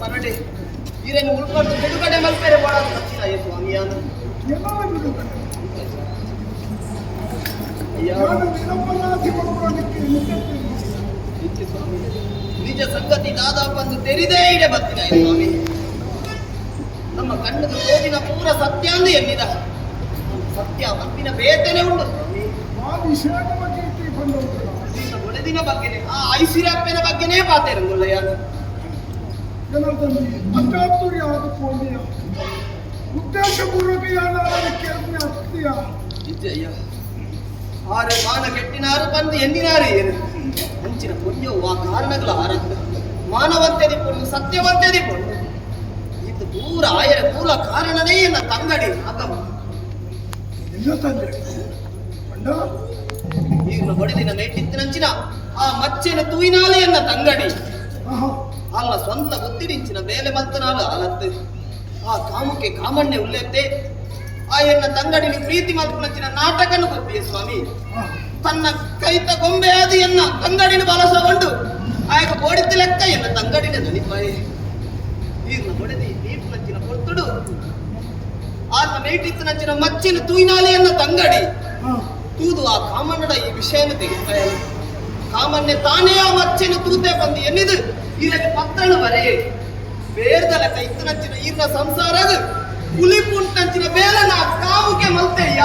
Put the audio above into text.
ಪರಡೆ ಈರನ್ನು ಉಳ್ಕೊಂಡು ಬಿಡುಗಡೆ ಮಲ್ಪೇರೆ ಮಾಡೋದು ಹಚ್ಚಿನ ಅಯ್ಯ ಸ್ವಾಮಿಯ ನಿಜ ಸಂಗತಿ ದಾದಾ ಬಂದು ತೆರಿದೇ ಇಡೆ ಬರ್ತೀನಿ ಅಯ್ಯ ಸ್ವಾಮಿ. ನಮ್ಮ ಕಣ್ಣಿಗೆ ತೋದಿನ ಪೂರ ಸತ್ಯ ಅಂದು ಎನ್ನಿದ ಸತ್ಯ ಮತ್ತಿನ ಬೇತನೆ ಉಂಟು ಒಳೆದಿನ ಬಗ್ಗೆನೆ ಆ ಐಸಿರಪ್ಪನ ಬಗ್ಗೆನೇ ಪಾತೇರಂಗುಲ್ಲಯ್ಯ. ಉದ್ದೇಶಪೂರ್ವಕ ಆರೆ ಮಾನ ಕೆಟ್ಟಿನಾರು ಬಂದು ಎನ್ನಿನಾರು ಏನು ಅಂಚಿನ ಪುಣ್ಯವು ಆ ಕಾರಣಗಳ ಆರಂಭ ಮಾನವಂತೆ ದಿಪ್ಪುಂಡು ಸತ್ಯವಂತೆ ದಿಪ್ಪುಂಡು ಇದು ಪೂರ ಆಯರ ಮೂಲ ಕಾರಣನೇ ಎನ್ನ ತಂಗಡಿ ಆಗಮ ಈಗ ಹೊಡೆದಿನ ಮೇಟಿತ್ತಿನಂಚಿನ ಆ ಮಚ್ಚೆನ ತೂಯಿನಾಲಿ ಎನ್ನ ತಂಗಡಿ ಅಲ್ಲ ಸ್ವಂತ ಗೊತ್ತಿರಿಂಚಿನ ಬೇಲೆ ಮಲ್ತನಾಲು ಅಲತ್ತು ಆ ಕಾಮಕ್ಕೆ ಕಾಮಣ್ಣೆ ಉಲ್ಲೆತ್ತೆ ಆ ಎನ್ನ ತಂಗಡಿನಿ ಪ್ರೀತಿ ಮಲ್ಪನಂಚಿನ ನಾಟಕನು ಗೊತ್ತಿಯ ಸ್ವಾಮಿ ತನ್ನ ಕೈತ ಗೊಂಬೆ ಆದಿ ಎನ್ನ ತಂಗಡಿನ ಬಳಸಗೊಂಡು ಆಯಕ ಬೋಡಿದ್ದ ಲೆಕ್ಕ ಎನ್ನ ತಂಗಡಿನ ದಲಿಪಾಯಿ ಈಗ ಹೊಡೆದಿ ನೀರ್ನಂಚಿನ ಕೊರ್ತುಡು ಆತ ಮೇಟಿತ್ತಿನಂಚಿನ ಮಚ್ಚಿನ ತೂಯಿನಾಲಿ ಎನ್ನ ತಂಗಡಿ ತೂದು ಆ ಕಾಮಣ್ಣಡ ಈ ವಿಷಯನ ತೆಗಿತಾಯ ಕಾಮನ್ನೆ ತಾನೇ ಆ ಮಚ್ಚೆನ ತೂತೆ ಬಂದು ಎನ್ನಿದು ಇದಕ್ಕೆ ಪತ್ರಣ ಬರೇ ಬೇರ್ದಲ ಕೈತನಂಚಿನ ಈರ್ನ ಸಂಸಾರದ ಹುಲಿ ಪುಂಟಂಚಿನ ಬೇಲನ ಕಾವುಕೆ ಮಲ್ತೆಯ್ಯ